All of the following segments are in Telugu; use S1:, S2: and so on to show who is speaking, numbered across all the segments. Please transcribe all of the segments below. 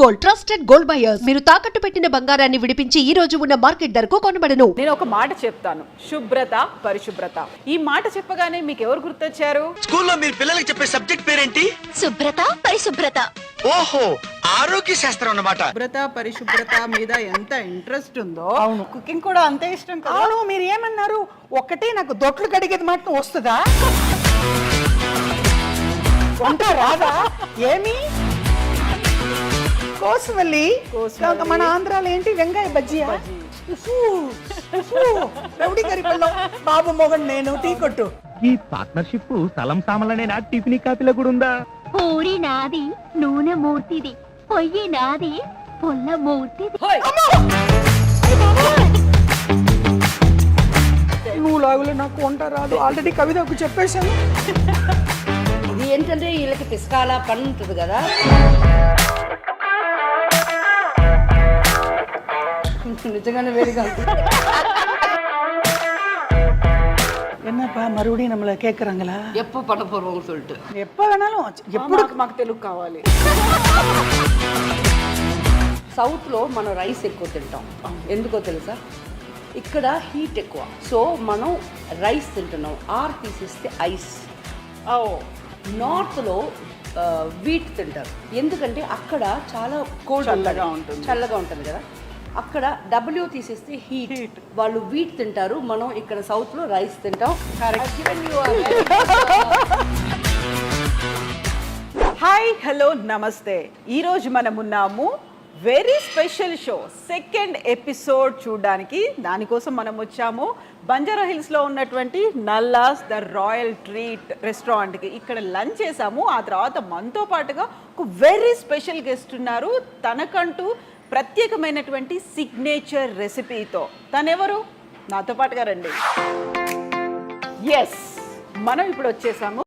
S1: గోల్డ్ ట్రస్టెడ్ గోల్డ్ బయర్స్ మీరు తాకట్టు పెట్టిన బంగారాన్ని విడిపించి ఈ రోజు ఉన్న మార్కెట్ ధరకు కొనబడను.
S2: నేను ఒక మాట చెప్తాను, శుభ్రత పరిశుభ్రత. ఈ మాట చెప్పగానే మీకు ఎవరు గుర్తొచ్చారు?
S3: స్కూల్లో మీరు పిల్లలకి చెప్పే సబ్జెక్ట్ పేరేంటి?
S4: శుభ్రత పరిశుభ్రత.
S3: ఓహో, ఆరోగ్య శాస్త్రం అన్నమాట.
S2: శుభ్రత పరిశుభ్రత మీద ఎంత ఇంట్రెస్ట్ ఉందో, అవును, కుకింగ్ కూడా అంతే ఇష్టం కదా.
S5: అవును, మీరు ఏమన్నారు? ఒక్కటే నాకు దొట్లు కడిగేది మాత్రం వస్తుందా? వంట రాదా? ఏమి కోసవల్లి మన ఆంధ్రాలో ఏంటి వెంగాయ బజ్జియా, రౌడీ కరిపల్లో బాబు మొగన్ నేను టీ కొట్టు.
S6: ఈ పార్ట్నర్షిప్ స్థలం సామాన్లనేనా టిఫిన్ కాపీలో కూడా ఉందా?
S4: పూరి నాది, నూనె మూర్తిది, పొయ్యి నాది, పుల్ల మూర్తిది.
S5: నువ్వు లాగులో నాకు వంట రాదు, ఆల్రెడీ కవితకు చెప్పేశాను.
S7: ఇది ఏంటంటే వీళ్ళకి పిసకాల పని ఉంటుంది కదా. நிஜமான வேடிக்கை
S5: என்னப்பா மறுபடியும் நம்மள கேக்குறாங்களா
S7: எப்போ பண்ண போறோம்னு சொல்லிட்டு?
S5: எப்ப வேணாலும், ఎప్పుడు
S2: మాకు తెలుగు కావాలి.
S7: సౌత్లో మనం రైస్ ఎక్కువ తింటాం. ఎందుకో తెలుసా? ఇక్కడ హీట్ ఎక్కువ, సో మనం రైస్ తింటున్నాం. ఆర్ తీసేస్తే ఐస్. నార్త్లో వీట్ తింటారు, ఎందుకంటే అక్కడ చాలా కోల్డ్ చల్లగా ఉంటుంది కదా. అక్కడ డబ్ల్యూ తీసేస్తే హీట్, వాళ్ళు వీట్ తింటారు, మనం ఇక్కడ సౌత్ లో రైస్ తింటాం.
S2: హాయ్, హలో, నమస్తే. ఈరోజు మనం ఉన్నాము very special show second episode చూడడానికి. దానికోసం మనం వచ్చాము బంజారా హిల్స్లో ఉన్నటువంటి నల్లాస్ ద రాయల్ ట్రీట్ రెస్టారెంట్కి. ఇక్కడ లంచ్ చేసాము. ఆ తర్వాత మనతో పాటుగా ఒక వెరీ స్పెషల్ గెస్ట్ ఉన్నారు, తనకంటూ ప్రత్యేకమైనటువంటి సిగ్నేచర్ రెసిపీతో. తనెవరు? నాతో పాటుగా రండి. ఎస్, మనం ఇప్పుడు వచ్చేసాము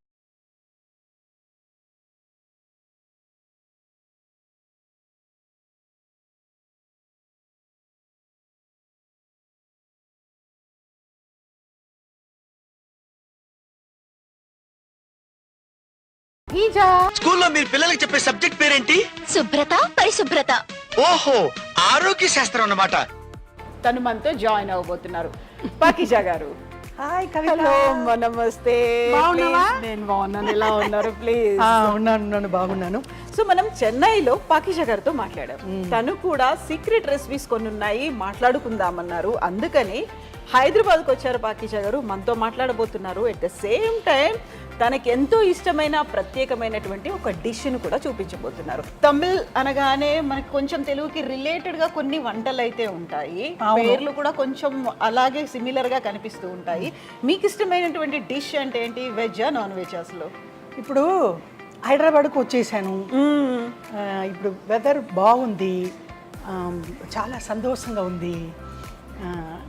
S3: స్కూల్లో మీరు పిల్లలకి చెప్పే సబ్జెక్ట్ పేరేంటి?
S4: శుభ్రత పరిశుభ్రత.
S3: ఓహో, ఆరోగ్య శాస్త్రం అన్నమాట.
S2: తను మనతో జాయిన్ అవ్వబోతున్నారు. పాకిజా గారు.
S5: హాయ్ కవిత.
S2: హలో, నమస్తే.
S5: బాగున్నావా?
S2: నేను బాగున్నాను. ఎలా ఉన్నారు? ప్లీజ్.
S5: ఉన్నాను, బాగున్నాను.
S2: సో మనం చెన్నైలో పాకిజా గారితో మాట్లాడాం. తను కూడా సీక్రెట్ రెసిపీస్ కొన్ని ఉన్నాయి, మాట్లాడుకుందామన్నారు. అందుకని హైదరాబాద్కి వచ్చారు పాకిజా గారు, మనతో మాట్లాడబోతున్నారు. ఎట్ ద సేమ్ టైం తనకి ఎంతో ఇష్టమైన ప్రత్యేకమైనటువంటి ఒక డిష్ను కూడా చూపించబోతున్నారు. తమిళ్ అనగానే మనకి కొంచెం తెలుగుకి రిలేటెడ్గా కొన్ని వంటలు అయితే ఉంటాయి, పేర్లు కూడా కొంచెం అలాగే సిమిలర్గా కనిపిస్తూ ఉంటాయి. మీకు ఇష్టమైనటువంటి డిష్ అంటే ఏంటి? వెజ్జా, నాన్ వెజ్? అసలు
S5: ఇప్పుడు హైదరాబాద్కు వచ్చేసాను. ఇప్పుడు వెదర్ బాగుంది, చాలా సంతోషంగా ఉంది.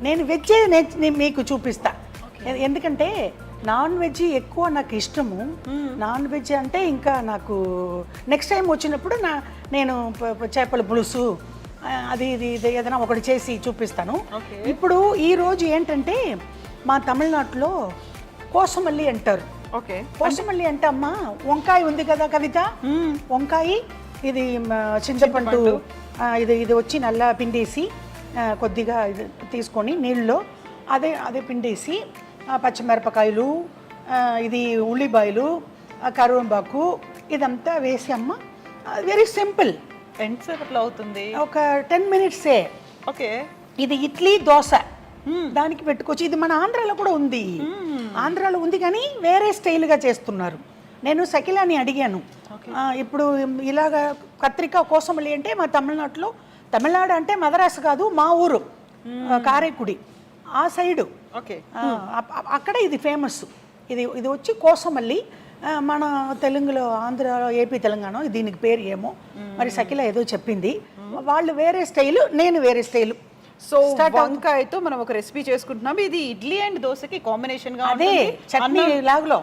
S5: నేను వెజ్జే మీకు చూపిస్తా, ఎందుకంటే నాన్ వెజ్ ఎక్కువ నాకు ఇష్టము. నాన్ వెజ్ అంటే ఇంకా నాకు నెక్స్ట్ టైం వచ్చినప్పుడు నేను చేపల పులుసు అది ఇది ఏదైనా ఒకటి చేసి చూపిస్తాను. ఇప్పుడు ఈరోజు ఏంటంటే మా తమిళనాడులో కోసమల్లి అంటారు. కోసమల్లి అంటే అమ్మ వంకాయ ఉంది కదా కవిత, వంకాయ ఇది చింతపండు, ఇది వచ్చి నల్ల పిండేసి కొద్దిగా ఇది తీసుకొని నీళ్ళలో అదే పిండేసి పచ్చిమిరపకాయలు, ఇది ఉల్లిపాయలు, కరివేపాకు ఇదంతా వేసి అమ్మ వెరీ సింపుల్.
S2: ఎంతసేపట్లో అవుతుంది?
S5: ఒక 10 minutes.
S2: ఓకే.
S5: ఇది ఇడ్లీ దోశ దానికి పెట్టుకోవచ్చు. ఇది మన ఆంధ్రాలో కూడా ఉంది, ఆంధ్రాలో ఉంది కానీ వేరే స్టైల్గా చేస్తున్నారు. నేను సకిలాని అడిగాను. ఇప్పుడు ఇలాగ కత్రికా కోసమల్లి అంటే మా తమిళనాడు అంటే మద్రాసు కాదు, మా ఊరు కారైకుడి ఆ సైడు.
S2: ఓకే.
S5: అక్కడ ఇది ఫేమస్. ఇది వచ్చి కోసమల్లి. మన తెలుగులో ఆంధ్రాలో ఏపీ తెలంగాణ దీనికి పేరు ఏమో మరి, సకిల ఏదో చెప్పింది. వాళ్ళు వేరే స్టైలు, నేను వేరే స్టైలు.
S2: సో వంకాయతో మనం ఒక రెసిపీ చేసుకుంటున్నాం. ఇది ఇడ్లీ అండ్ దోశకి కాంబినేషన్ గా
S5: అదే చట్నీ లాగులో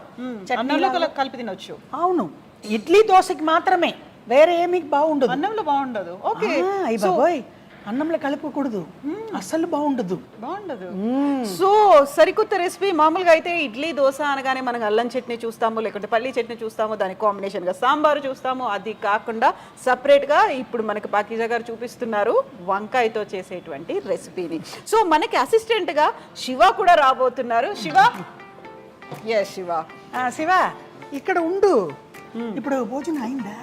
S2: కలిపి తినొచ్చు.
S5: అవును, ఇడ్లీ దోశకి మాత్రమే, వేరే ఏమి బాగుండదు,
S2: అన్నంలో బాగుండదు. ఓకే.
S5: అన్నంలో కలుపుకూడదు, అస్సలు బాగుండదు.
S2: బాగుండదు. సో సరికొత్త రెసిపీ. మామూలుగా అయితే ఇడ్లీ దోశ అనగానే మనం అల్లం చట్నీ చూస్తాము, లేకుంటే పల్లీ చట్నీ చూస్తాము, దానికి కాంబినేషన్గా సాంబారు చూస్తాము. అది కాకుండా సపరేట్గా ఇప్పుడు మనకి పాకీజా గారు చూపిస్తున్నారు వంకాయతో చేసేటువంటి రెసిపీని. సో మనకి అసిస్టెంట్గా శివ కూడా రాబోతున్నారు. శివ, ఎస్ శివ.
S5: శివ ఇక్కడ ఉండు. ఇప్పుడు భోజనం అయిందా?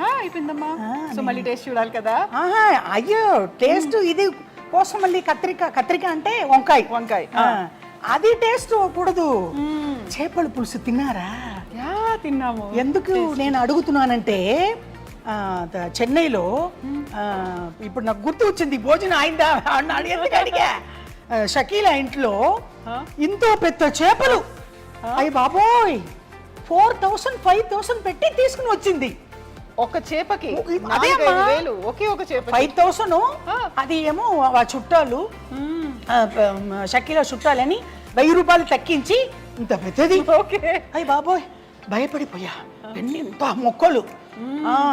S2: అయిపోయిందమ్మా. సో మళ్ళీ టేస్ట్ చూడాలి కదా.
S5: అయ్యో టేస్ట్ ఇది కోసం మళ్ళీ కత్రిక అంటే వంకాయ అది టేస్ట్ కూడదు. చేపల పులుసు తిన్నారా?
S2: తిన్నాము.
S5: ఎందుకు నేను అడుగుతున్నానంటే చెన్నైలో ఇప్పుడు నాకు గుర్తు వచ్చింది భోజనం అయిందా అన్నాడు. ఎందుకు అడిగా? షకీలా ఇంట్లో ఇంతో పెద్ద చేపలు, అయ్యి బాబోయ్ 4,000 5,000 పెట్టి తీసుకుని వచ్చింది
S2: ఒక చేపకి.
S5: అదే
S2: ఒకే ఒక చేప
S5: 5,000. అది ఏమో ఆ చుట్టాలు షకీలా చుట్టాలని 1,000 రూపాయలు తక్కించి ఇంత పెద్దది. అయ్యి బాబోయ్ భయపడిపోయా. ఎంత మొక్కలు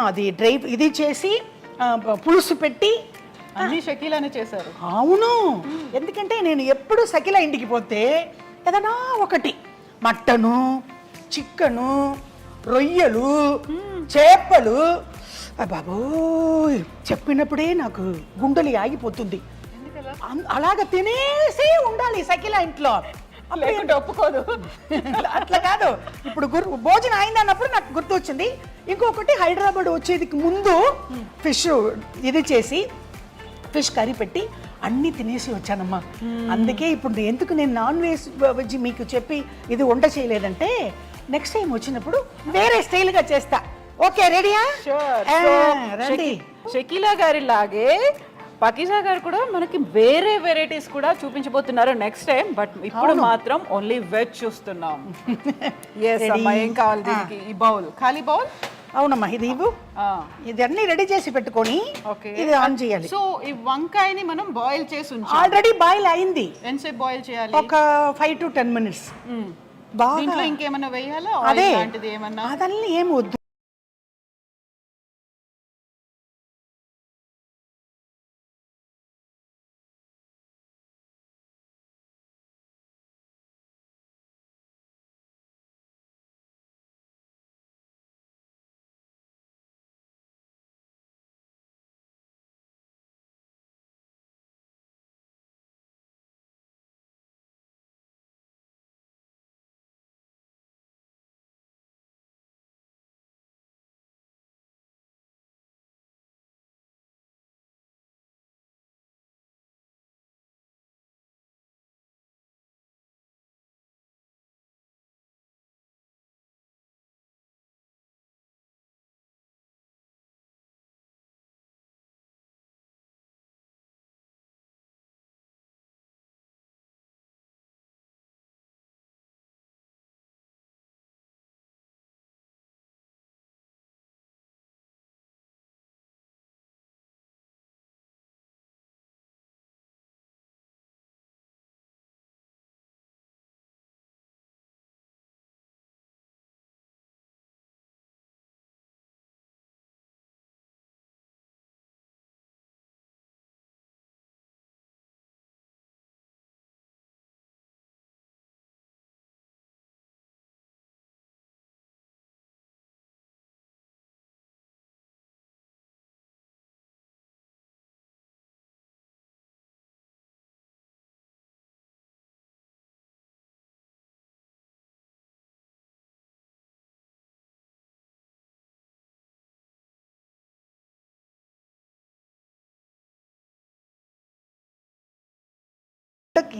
S5: అది డ్రై ఇది చేసి పులుసు పెట్టి
S2: అన్ని షకీలానే చేశారు.
S5: అవును, ఎందుకంటే నేను ఎప్పుడు షకీలా ఇంటికి పోతే ఏదైనా ఒకటి మటను, చికెను, రొయ్యలు, చేపలు, బాబోయ్ చెప్పినప్పుడే నాకు గుండెలు ఆగిపోతుంది. అలాగ తినేసి ఉండాలి షకీలా ఇంట్లో,
S2: లేకుంటే ఒప్పుకోదు.
S5: అట్లా కాదు. ఇప్పుడు భోజనం అయిందన్నప్పుడు నాకు గుర్తు వచ్చింది. ఇంకొకటి హైదరాబాద్ వచ్చేదికి ముందు ఫిష్ ఇది చేసి ఫిష్ కర్రీ పెట్టి అన్నీ తినేసి వచ్చానమ్మా. అందుకే ఇప్పుడు ఎందుకు నేను నాన్ వెజ్ మీకు చెప్పి ఇది వంట చేయలేదంటే నెక్స్ట్ టైం వచ్చినప్పుడు వేరే స్టైల్గా చేస్తా. ఓకే రెడీయా? రండి.
S2: షకీలా గారి లాగే పాకీజా గారు కూడా మనకి వేరే వెరైటీస్ కూడా చూపించబోతున్నారు నెక్స్ట్ టైం. బట్ ఇప్పుడు మాత్రం ఓన్లీ వెజ్ చూస్తున్నాం. ఏం కావాలి దీనికి? ఈ బౌల్, ఖాళీ బౌల్.
S5: అవునమ్మా, ఇది ఇవ్వు. ఇది అన్ని రెడీ చేసి పెట్టుకొని ఇది ఆన్ చేయాలి.
S2: సో ఈ వంకాయని మనం బాయిల్ చేసి ఉంచాం.
S5: ఆల్రెడీ బాయిల్ అయింది.
S2: ఎంతసేపు బాయిల్ చేయాలి?
S5: ఒక 5 to 10 minutes.
S2: దీంట్లో ఇంకేమన్నా వేయాలా?
S5: అదే
S2: లాంటిది ఏమన్నా?
S5: అదన్నీ ఏం వద్దు.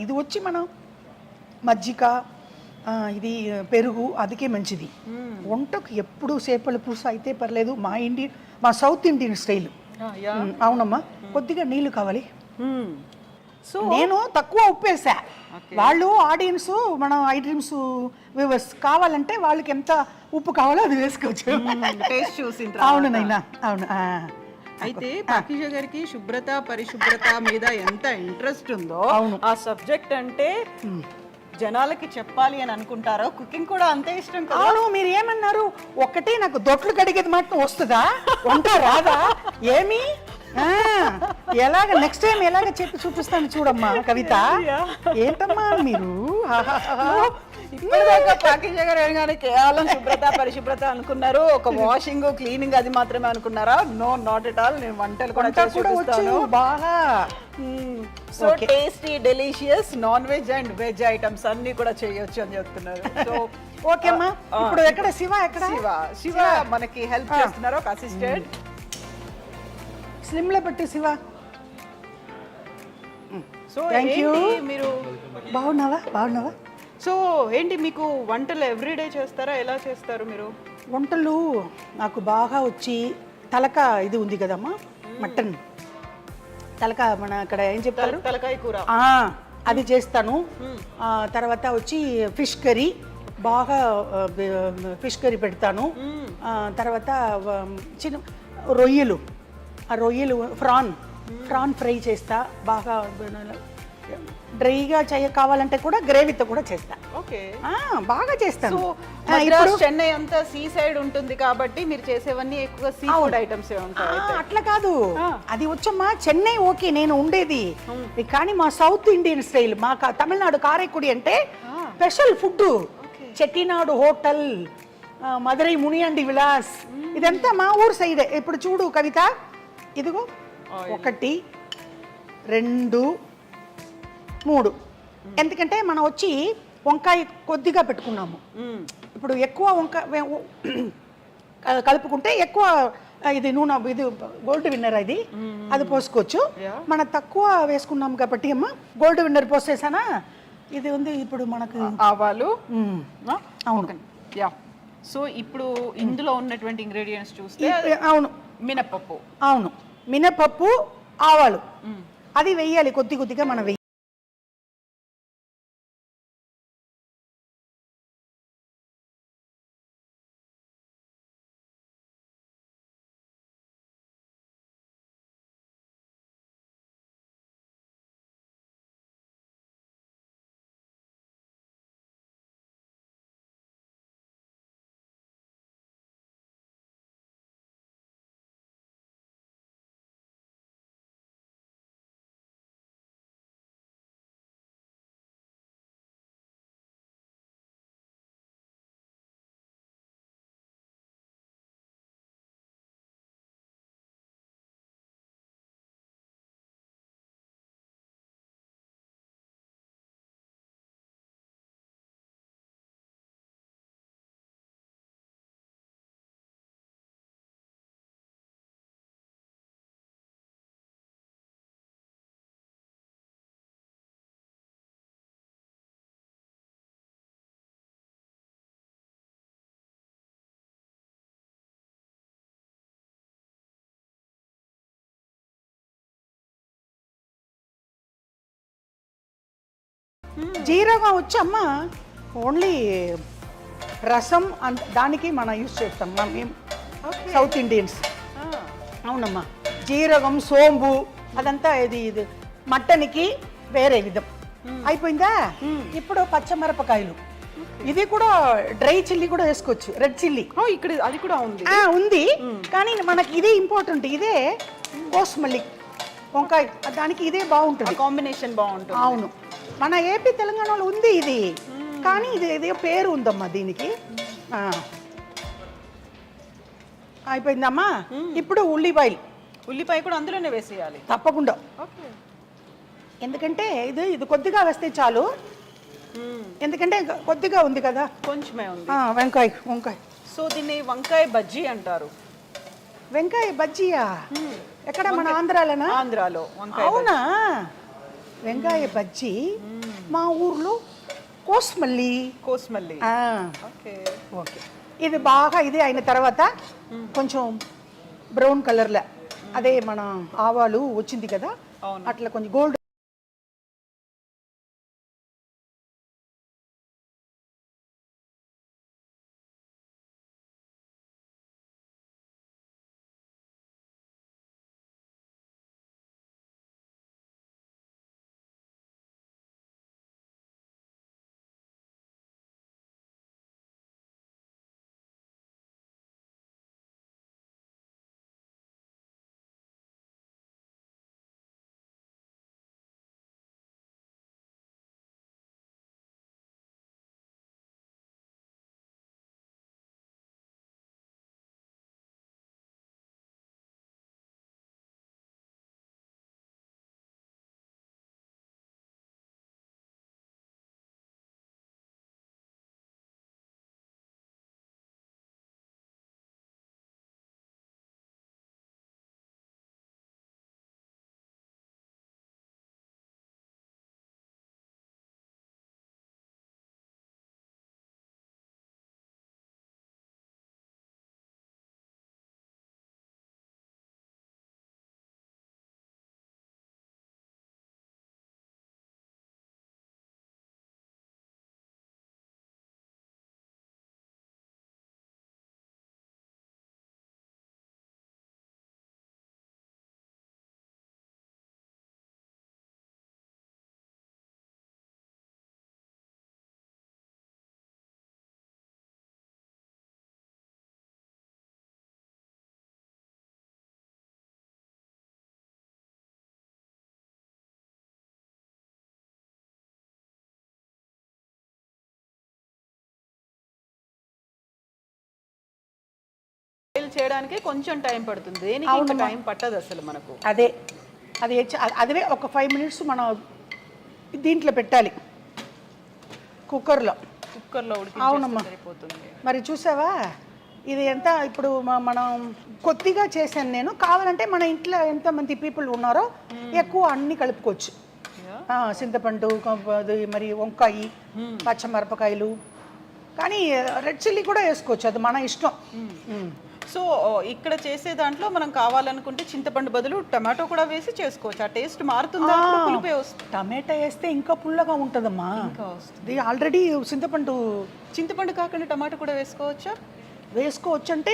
S5: ఇది వచ్చి మనం మజ్జిగ ఇది పెరుగు అదికే మంచిది. వంటకు ఎప్పుడు చేపల పులుసు అయితే పర్లేదు. మా సౌత్ ఇండియన్ స్టైల్. అవునమ్మా, కొద్దిగా నీళ్లు కావాలి. సో నేను తక్కువ ఉప్పు వేసా. వాళ్ళు ఆడియన్స్ మన ఐడ్రీమ్స్ వ్యూవర్స్ కావాలంటే వాళ్ళకి ఎంత ఉప్పు కావాలో అది వేసుకోవచ్చు.
S2: టేస్ట్ చూసి.
S5: అవును నైనా, అవును.
S2: అయితే పాకీజా గారికి శుభ్రత పరిశుభ్రత మీద ఎంత ఇంట్రెస్ట్ ఉందో, ఆ సబ్జెక్ట్ అంటే జనాలకి చెప్పాలి అని అనుకుంటారో, కుకింగ్ కూడా అంతే ఇష్టం కదా.
S5: అవును, మీరు ఏమన్నారు? ఒక్కటే నాకు దొట్లు కడిగేది మాత్రం వస్తుందా, వంట రాదా? ఏమి ఆ, ఎలాగ నెక్స్ట్ టైం ఎలాగ చెప్పి చూపిస్తాను చూడమ్మా కవిత. ఏంటమ్మా మీరు
S2: ఇప్పటిదాకా ప్యాకేజ్ కానీ కేవలం శుభ్రత పరిశుభ్రత అనుకున్నారు, ఒక వాషింగ్ క్లీనింగ్ అది మాత్రమే అనుకున్నారా? No, not at all. నేను వంటలు కూడా చేసి
S5: కూడా
S2: చూపిస్తాను.
S5: వచ్చు బాగా.
S2: So tasty delicious non veg and veg items అన్ని కూడా చేయొచ్చు అని చెప్తున్నారు. సో
S5: ఓకే అమ్మా. ఇప్పుడు ఎక్కడ శివ ఎక్కడ?
S2: శివ మనకి హెల్ప్ చేస్తున్నారు, ఒక అసిస్టెంట్.
S5: స్లిమ్ లో పెట్టి శివ.
S2: So
S5: Thank you.
S2: మీరు
S5: బాగున్నావా?
S2: సో ఏంటి మీకు వంటలు ఎవ్రీడే చేస్తారా? ఎలా చేస్తారు మీరు?
S5: వంటలు నాకు బాగా వచ్చి తలక ఇది ఉంది కదమ్మా, మటన్ తలక, మన అక్కడ ఏం చెప్తారు,
S2: తలకాయ కూర.
S5: అది చేస్తాను. తర్వాత వచ్చి ఫిష్ కర్రీ, బాగా ఫిష్ కర్రీ పెడతాను. తర్వాత చిన్న రొయ్యలు, ఆ రొయ్యలు ఫ్రాన్ ఫ్రై చేస్తా బాగా. డ్రైగా కావాలంటే కూడా గ్రేవీతో కూడా చేస్తా.
S2: ఓకే,
S5: బాగా చేస్తాను.
S2: ఇప్పుడు చెన్నై అంతా సీ సైడ్ ఉంటుంది కాబట్టి మీరు చేసేవన్నీ ఎక్కువ సీ ఫుడ్ ఐటమ్స్ ఉంటాయి.
S5: అట్లా కాదు, అది వచ్చమ్మా చెన్నై ఓకే నేను ఉండేది, కానీ మా సౌత్ ఇండియన్ స్టైల్, మా తమిళనాడు కారైకుడి అంటే special food. Chettinad hotel, Madurai Muniyandi Vilas, ఇదంతా మా ఊరు సైడే. ఇప్పుడు చూడు కవిత, ఇదిగో 1 2 3. ఎందుకంటే మనం వచ్చి వంకాయ కొద్దిగా పెట్టుకున్నాము. ఇప్పుడు ఎక్కువ వంకాయ కలుపుకుంటే ఎక్కువ ఇది నూనె, ఇది గోల్డ్ విన్నర్ అది, అది పోసుకోవచ్చు. మనం తక్కువ వేసుకున్నాం కాబట్టి అమ్మ గోల్డ్ విన్నర్ పోసేసానా. ఇది ఉంది ఇప్పుడు మనకు
S2: ఆవాలు.
S5: అవును.
S2: యా, సో ఇప్పుడు ఇందులో ఉన్నటువంటి ఇంగ్రీడియంట్స్ చూస్తే
S5: అవును,
S2: మినపప్పు.
S5: అవును, మినపప్పు, ఆవాలు అది వెయ్యాలి కొద్దిగా మనం వెయ్యాలి. జీరకం వచ్చమ్మా ఓన్లీ రసం దానికి మనం యూజ్ చేస్తాం మేము సౌత్ ఇండియన్స్. అవునమ్మా, జీరకం సోంబు అదంతా ఇది మటన్కి వేరే విధం. అయిపోయిందా? ఇప్పుడు పచ్చమిరపకాయలు, ఇది కూడా డ్రై చిల్లీ కూడా వేసుకోవచ్చు, రెడ్ చిల్లీ
S2: ఇక్కడ అది కూడా ఉంది.
S5: ఉంది కానీ మనకి ఇదే ఇంపార్టెంట్, ఇదే కోస్మల్లి వంకాయ, దానికి ఇదే బాగుంటుంది,
S2: కాంబినేషన్ బాగుంటుంది.
S5: అవును, మన ఏపీ తెలంగాణలో ఉంది ఇది, కానీ ఇది ఏదో పేరు ఉందమ్మా దీనికి. అయిపోయిందమ్మా. ఇప్పుడు
S2: ఉల్లిపాయ కూడా అందులోనే వేసేయాలి
S5: తప్పకుండా, ఎందుకంటే ఇది కొద్దిగా వేస్తే చాలు, ఎందుకంటే కొద్దిగా ఉంది కదా,
S2: కొంచెమే ఉంది.
S5: వంకాయ.
S2: సో దీన్ని వంకాయ బజ్జీ అంటారు.
S5: వంకాయ బజ్జీయా? ఎక్కడ మన ఆంధ్రాలోనా?
S2: ఆంధ్రాలో.
S5: అవునా? వంకాయ బజ్జీ మా ఊర్లో కోస్మల్లి.
S2: ఓకే.
S5: ఇది బాగా ఇది అయిన తర్వాత కొంచెం బ్రౌన్ కలర్లో, అదే మన ఆవాలు వచ్చింది కదా, అట్లా కొంచెం గోల్డ్
S2: చేయడానికి కొంచెం టైం పడుతుంది, దేనికి ఇంకా టైం పట్టదు అసలు మనకు.
S5: అదే అదే ఒక 5 మినిట్స్ మనం దీంట్లో పెట్టాలి, కుక్కర్లో అవునమ్మా.
S2: సరిపోతుంది.
S5: మరి చూసావా ఇది ఎంత ఇప్పుడు మనం కొద్దిగా చేశాను నేను. కావాలంటే మన ఇంట్లో ఎంతమంది పీపుల్ ఉన్నారో ఎక్కువ అన్నీ కలుపుకోవచ్చు. చింతపండు, అది మరి వంకాయ, పచ్చమిరపకాయలు, కానీ రెడ్ చిల్లీ కూడా వేసుకోవచ్చు, అది మన ఇష్టం.
S2: సో ఇక్కడ చేసే దాంట్లో మనం కావాలనుకుంటే చింతపండు బదులు టమాటో కూడా వేసి చేసుకోవచ్చు. ఆ టేస్ట్ మారుతుందా? పులిపే వస్తుంది.
S5: టమాటా వేస్తే ఇంకా పుల్లగా ఉంటుందమ్మా. ఇది ఆల్రెడీ
S2: చింతపండు కాకుండా టమాటో కూడా వేసుకోవచ్చా?
S5: వేసుకోవచ్చు అంటే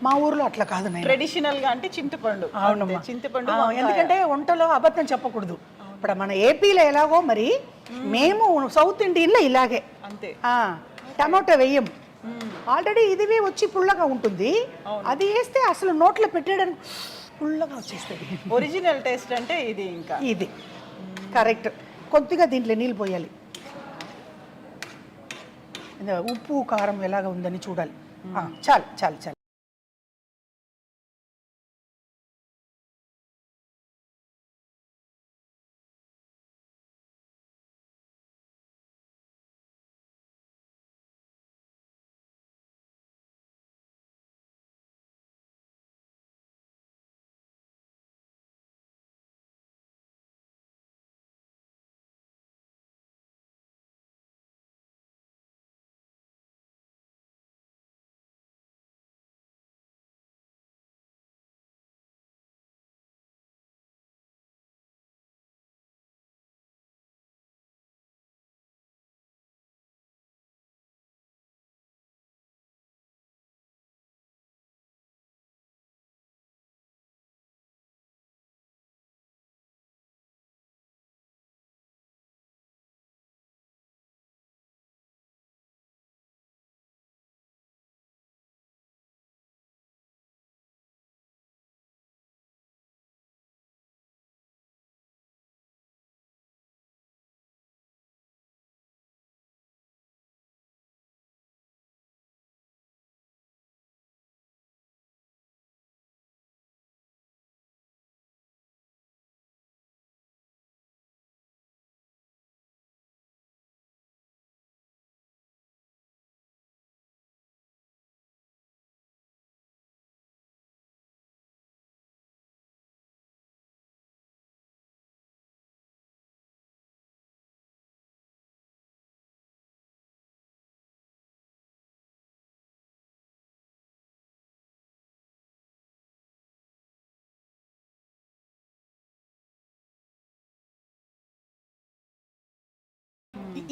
S5: మా ఊర్లో అట్లా కాదు,
S2: ట్రెడిషనల్ గా అంటే చింతపండు.
S5: అవునమ్మా,
S2: చింతపండు.
S5: ఎందుకంటే వంటలో అబద్ధం చెప్పకూడదు. ఇప్పుడు మన ఏపీలో ఎలాగో మరి మేము సౌత్ ఇండియన్లో ఇలాగే
S2: అంతే.
S5: టమాటో వేయం, ఆల్రెడీ ఇది వచ్చి పుల్లగా ఉంటుంది. అది వేస్తే అసలు నోట్లో పెట్టేయడానికి పుల్లగా వచ్చేస్తుంది.
S2: ఒరిజినల్ టేస్ట్ అంటే ఇది. ఇంకా
S5: ఇది కరెక్ట్. కొద్దిగా దీంట్లో నీళ్ళు పోయాలి, ఉప్పు కారం ఎలాగ ఉందని చూడాలి. చాలు చాలు చాలు.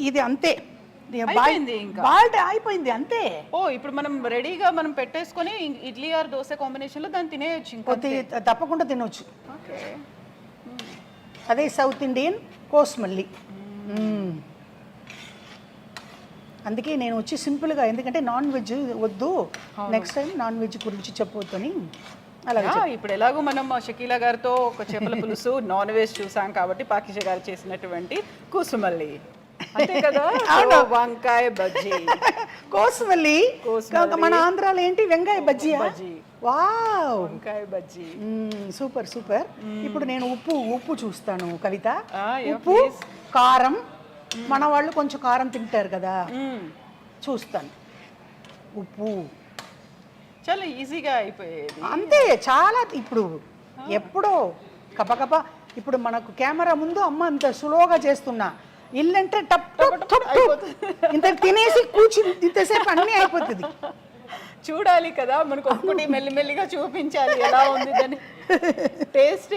S5: ఇది అంతే, అయిపోయింది అంతే.
S2: ఇప్పుడు మనం రెడీగా మనం పెట్టేసుకొని ఇడ్లీ ఆర్ దోశ కాంబినేషన్ లో దాన్ని తినేయచ్చు.
S5: తప్పకుండా తినొచ్చు. అదే సౌత్ ఇండియన్ కోస్మల్లి. అందుకే నేను వచ్చి సింపుల్గా, ఎందుకంటే నాన్ వెజ్ వద్దు, నెక్స్ట్ టైం నాన్ వెజ్ గురించి చెప్పొద్దని అలాగే.
S2: ఇప్పుడు ఎలాగో మనం షకీలా గారితో ఒక చేపల పులుసు నాన్ వెజ్ చూసాం కాబట్టి పాకిషా గారు చేసినటువంటి కూసుమల్లి అంతే కదా, వంకాయ బజ్జీ.
S5: కోసుమల్లి మన ఆంధ్రాలో ఏంటి, వెంకాయ బజ్జీ. వావ్,
S2: వంకాయ బజ్జీ.
S5: Super super. ఇప్పుడు నేను ఉప్పు చూస్తాను కవిత. ఉప్పు, కారం, మన వాళ్ళు కొంచెం కారం తింటారు కదా, చూస్తాను. ఉప్పు
S2: చాలా ఈజీగా అయిపోయేది
S5: అంతే, చాలా. ఇప్పుడు ఎప్పుడో కపకప, ఇప్పుడు మనకు కెమెరా ముందు అమ్మ అంత స్లోగా చేస్తున్నా, ఇల్లంటే టప్ ఇంత తినేసి కూర్చుని ఇంతసేపు అన్నీ అయిపోతుంది.
S2: చూడాలి కదా, మనకు ఒక్కటి మెల్లిమెల్లిగా చూపించాలి ఎలా ఉంది దాని టేస్ట్.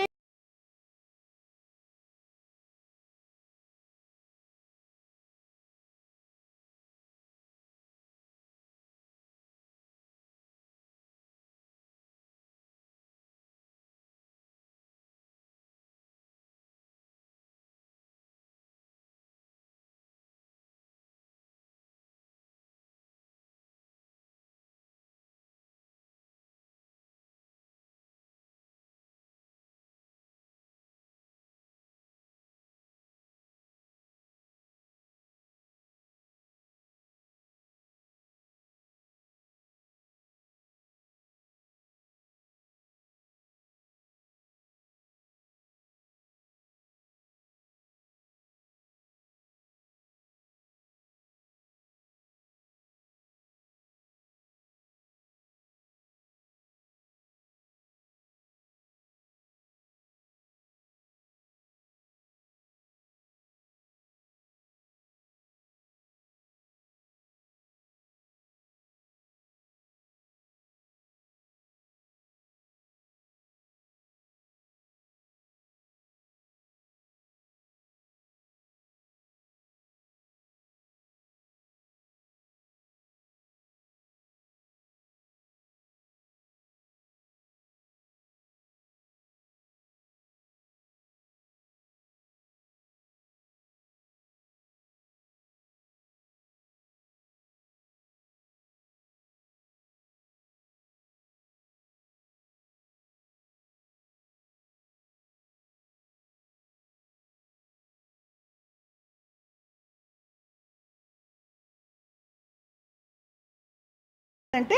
S5: అంటే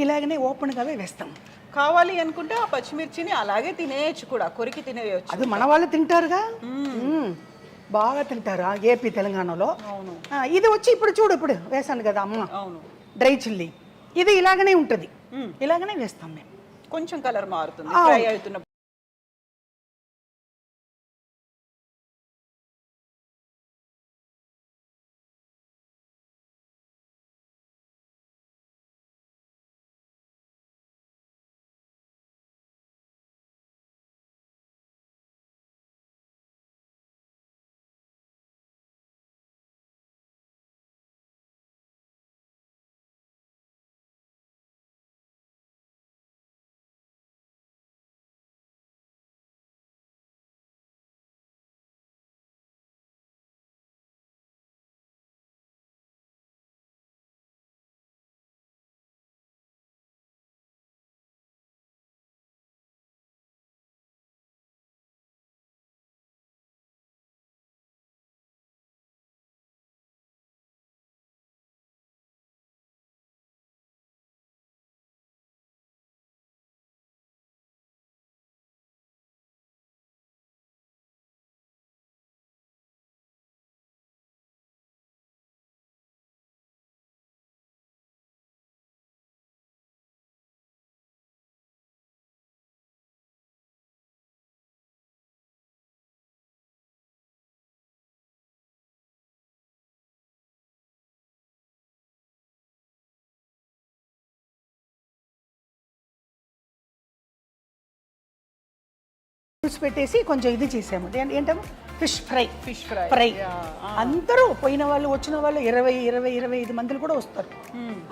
S5: ఇలాగనే ఓపెన్గానే వేస్తాం.
S2: కావాలి అనుకుంటే ఆ పచ్చిమిర్చిని అలాగే తినేయచ్చు కూడా, కొరికి తినేయచ్చు.
S5: అది మన వాళ్ళు తింటారుగా, బాగా తింటారు ఏపీ తెలంగాణలో.
S2: అవును.
S5: ఇది వచ్చి ఇప్పుడు చూడు, ఇప్పుడు వేసాను కదా అమ్మ,
S2: అవును,
S5: డ్రై చిల్లీ. ఇది ఇలాగనే ఉంటుంది, ఇలాగనే వేస్తాం మేము.
S2: కొంచెం కలర్ మారుతుంది ఫ్రై అవుతున్న.
S5: పులుసు పెట్టేసి కొంచెం ఇది చేసాము, ఏంటమ్మా, fish fry.
S2: Fish fry.
S5: Fry అందరూ పోయిన వాళ్ళు వచ్చిన వాళ్ళు 20-25 మందిలు కూడా వస్తారు.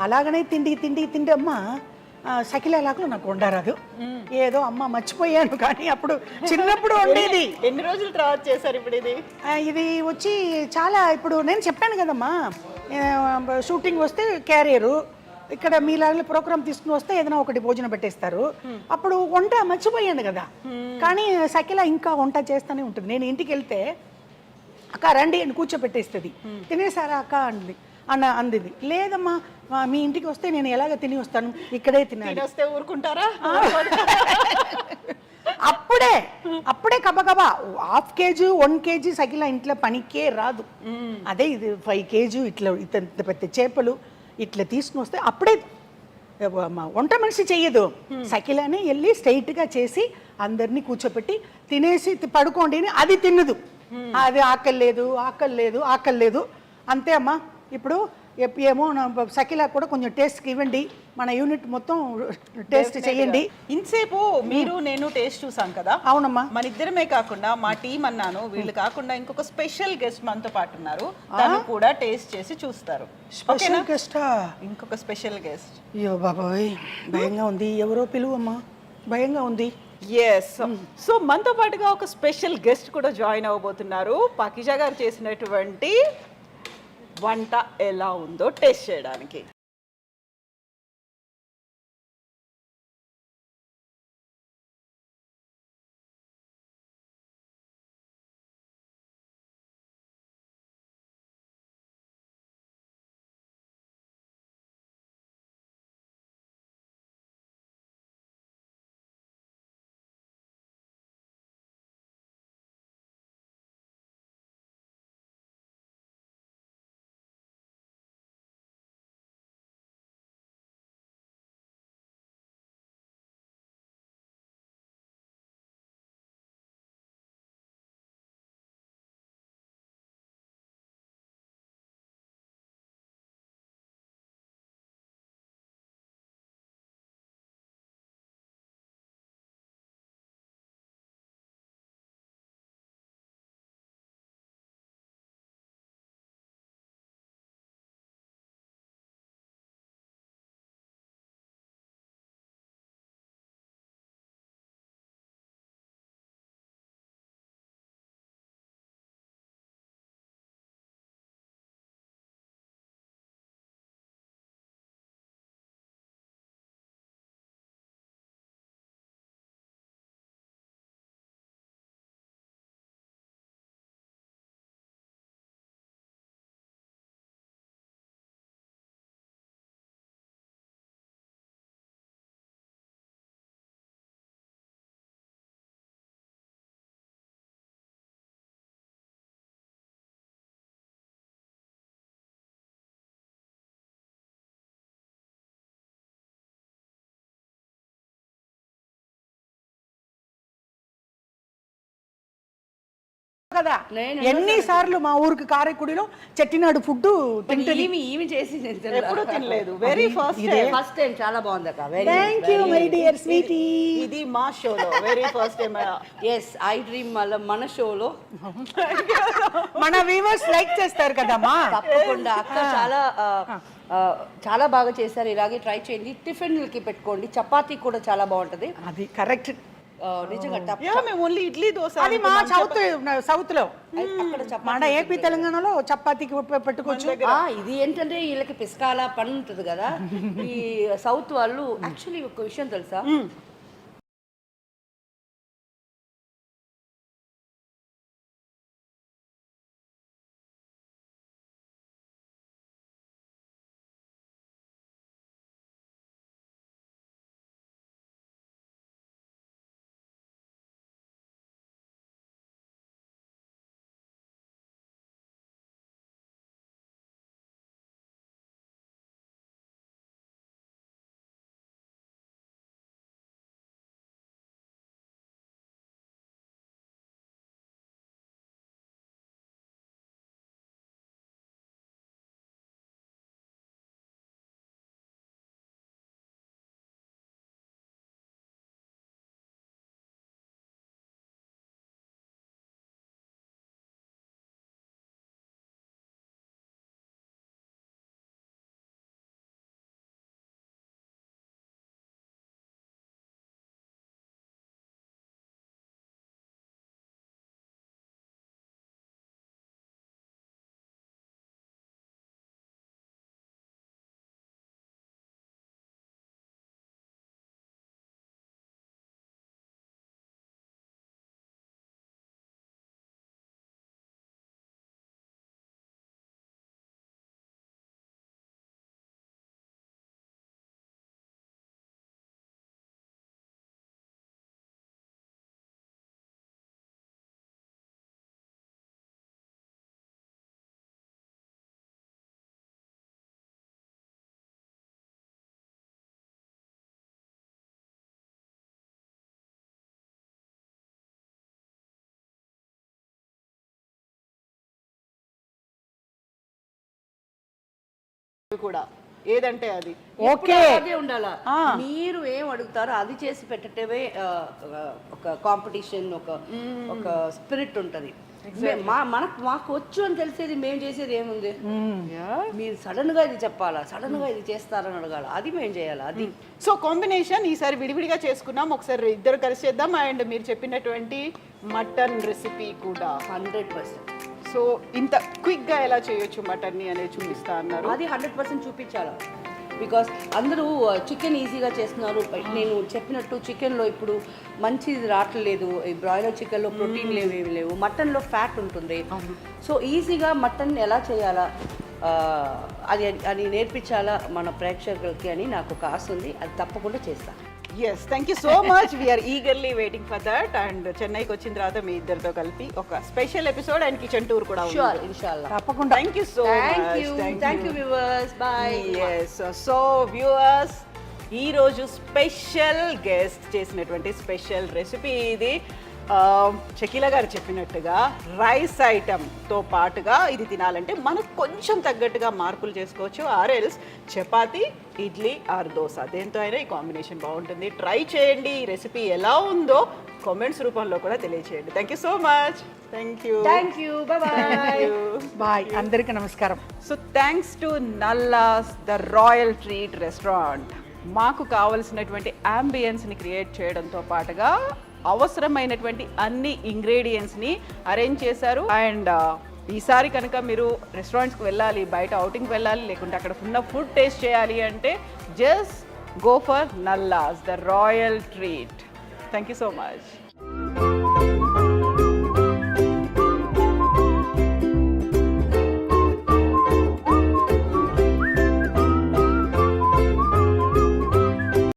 S5: అలాగనే తిండి అమ్మ సకిలాకులు నాకు వండరాదు, ఏదో అమ్మ మర్చిపోయాను. కానీ అప్పుడు చిన్నప్పుడు వండేది.
S2: ఎన్ని రోజులు తర్వాత చేశారు ఇప్పుడు ఇది?
S5: ఇది వచ్చి చాలా, ఇప్పుడు నేను చెప్పాను కదమ్మా, షూటింగ్ వస్తే క్యారియరు, ఇక్కడ మీలాగా ప్రోగ్రామ్ తీసుకుని వస్తే ఏదైనా ఒకటి భోజనం పెట్టేస్తారు. అప్పుడు వంట మర్చిపోయాను కదా, కానీ సకిల ఇంకా వంట చేస్తూనే ఉంటుంది. నేను ఇంటికి వెళ్తే అక్క రండి అని కూర్చోపెట్టేస్తుంది. తినేసారా అక్క అంది. లేదమ్మా, మీ ఇంటికి వస్తే నేను ఎలాగ తిని వస్తాను, ఇక్కడే తినాలి.
S2: వస్తే ఊరుకుంటారా?
S5: అప్పుడే కబగబా 1/2 కేజీ 1 కేజీ సకిల ఇంట్లో పనికే రాదు. అదే ఇది 5 కేజీ ఇట్లా ఇంత పెద్ద చేపలు ఇట్లా తీసుకుని వస్తే అప్పుడే వంట మనిషి చెయ్యదు. సకిలానే వెళ్ళి స్ట్రైట్గా చేసి అందరినీ కూర్చోపెట్టి తినేసి పడుకోండి అని అది తిన్నదు. అది ఆకలి లేదు అంతే అమ్మా. ఇప్పుడు ఏమో సకిలా కూడా కొంచెం టేస్ట్కి ఇవ్వండి, మన యూనిట్ మొత్తం టేస్ట్ చేయండి.
S2: ఇంతసేపు మీరు నేను టేస్ట్ చూసాం కదా.
S5: అవునమ్మా.
S2: మన ఇద్దరమే కాకుండా మా టీం అన్నాను, వీళ్ళు కాకుండా ఇంకొక స్పెషల్ గెస్ట్ మనతో పాటు ఉన్నారు, తను కూడా టేస్ట్ చేసి చూస్తారు.
S5: స్పెషల్ గెస్టా?
S2: ఇంకొక స్పెషల్ గెస్ట్.
S5: అయ్యో బాబాయ్, భయంగా ఉంది, ఎవరో పిలువమ్మా, భయంగా ఉంది.
S2: ఎస్, సో మనతో పాటుగా ఒక స్పెషల్ గెస్ట్ కూడా జాయిన్ అవ్వబోతున్నారు. పాకిజా గారు చేసినటువంటి వంట ఎలా ఉందో టేస్ట్ చేయడానికి.
S5: కదా
S7: నేను
S5: ఎన్నిసార్లు మా ఊరికి కారైకుడిలో చెట్టినాడు ఫుడ్ తింటుంది.
S7: ఈమె చేసి
S2: ఎప్పుడు తినలేదు. వెరీ
S7: ఫస్ట్ టైం చాలా బాగుంది అక్క. Very
S5: thank you my dear sweetie.
S2: ఇది మా షోలో very first time.
S7: Yes I dream మన షోలో
S5: మన వ్యూవర్స్ లైక్ చేస్తారు కదమ్మా.
S7: తప్పకుండా అక్క చాలా బాగా చేశారు. ఇలాగే ట్రై చేయండి. టిఫిన్లకి పెట్టుకోండి. చపాతీ కూడా చాలా బాగుంటది.
S5: అది కరెక్ట్.
S7: నిజంగా
S2: మేము ఓన్లీ ఇడ్లీ దోశ
S5: అది మా సౌత్ లో
S7: అక్కడ
S5: మన ఏపీ తెలంగాణలో చపాతీకి పెట్టుకోవచ్చు.
S7: ఇది ఏంటంటే వీళ్ళకి పిసకాల పని ఉంటుంది కదా. ఈ సౌత్ వాళ్ళు యాక్చువల్లీ ఒక విషయం తెలుసా,
S2: కూడా ఏదంటే అది
S5: ఓకే
S7: అలాగే ఉండాలా. మీరు ఏం అడుగుతారో అది చేసి పెట్టటమే ఒక కాంపిటీషన్, ఒక స్పిరిట్ ఉంటది. మాకు వచ్చు అని తెలిసేది మేము చేసేది ఏముంది. మీరు సడన్ గా ఇది చెప్పాలా, సడన్ గా ఇది చేస్తారని అడగాల, అది మేము చేయాలి. అది
S2: సో కాంబినేషన్ ఈసారి విడివిడిగా చేసుకున్నాం. ఒకసారి ఇద్దరు కలిసి చేద్దాం. అండ్ మీరు చెప్పినటువంటి మటన్ రెసిపీ కూడా
S7: 100%.
S2: సో ఇంత క్విక్ గా ఎలా చేయొచ్చు మటన్ ని అనేది చూపిస్తా అన్నారు.
S7: అది 100% చూపించాలి. బికాస్ అందరూ చికెన్ ఈజీగా చేస్తున్నారు. నేను చెప్పినట్టు చికెన్లో ఇప్పుడు మంచిది రావట్లేదు. ఈ బ్రాయిలర్ చికెన్లో ప్రోటీన్ ఏమీ లేవు, మటన్లో ఫ్యాట్ ఉంటుంది. సో ఈజీగా మటన్ ఎలా చేయాలా అది నేర్పించాలా మన ప్రేక్షకులకి అని నాకు ఒక ఆశ ఉంది. అది తప్పకుండా చేస్తాను.
S2: Yes, thank you so much. We are eagerly waiting for that. And చెన్నైకి వచ్చిన తర్వాత మీ ఇద్దరితో కలిపి ఒక special episode and kitchen tour కూడా
S7: షూర్, ఇన్షాల్లా.
S5: తప్పకుండా.
S2: Thank you so much.
S7: Thank you viewers. Bye.
S2: Yes, so viewers, ఈరోజు స్పెషల్ గెస్ట్ చేసినటువంటి స్పెషల్ రెసిపీ ఇది. షకీలా గారు చెప్పినట్టుగా రైస్ ఐటమ్తో పాటుగా ఇది తినాలంటే మనకు కొంచెం తగ్గట్టుగా మార్పులు చేసుకోవచ్చు. ఆర్ఎల్స్ చపాతీ, ఇడ్లీ ఆర్ దోశ, దేంతో అయినా ఈ కాంబినేషన్ బాగుంటుంది. ట్రై చేయండి. ఈ రెసిపీ ఎలా ఉందో కామెంట్స్ రూపంలో కూడా తెలియచేయండి. Thank you so much. Thank you.
S5: Bye. అందరికీ నమస్కారం.
S2: So thanks to Nallas the royal treat restaurant మాకు కావలసినటువంటి అంబియన్స్ని క్రియేట్ చేయడంతో పాటుగా అవసరమైనటువంటి అన్ని ఇంగ్రీడియంట్స్ని అరేంజ్ చేశారు. అండ్ ఈసారి కనుక మీరు రెస్టారెంట్స్కి వెళ్ళాలి, బయట అవుటింగ్కి వెళ్ళాలి, లేకుంటే అక్కడ ఉన్న ఫుడ్ టేస్ట్ చేయాలి అంటే just go for Nallas the royal treat. Thank you so much.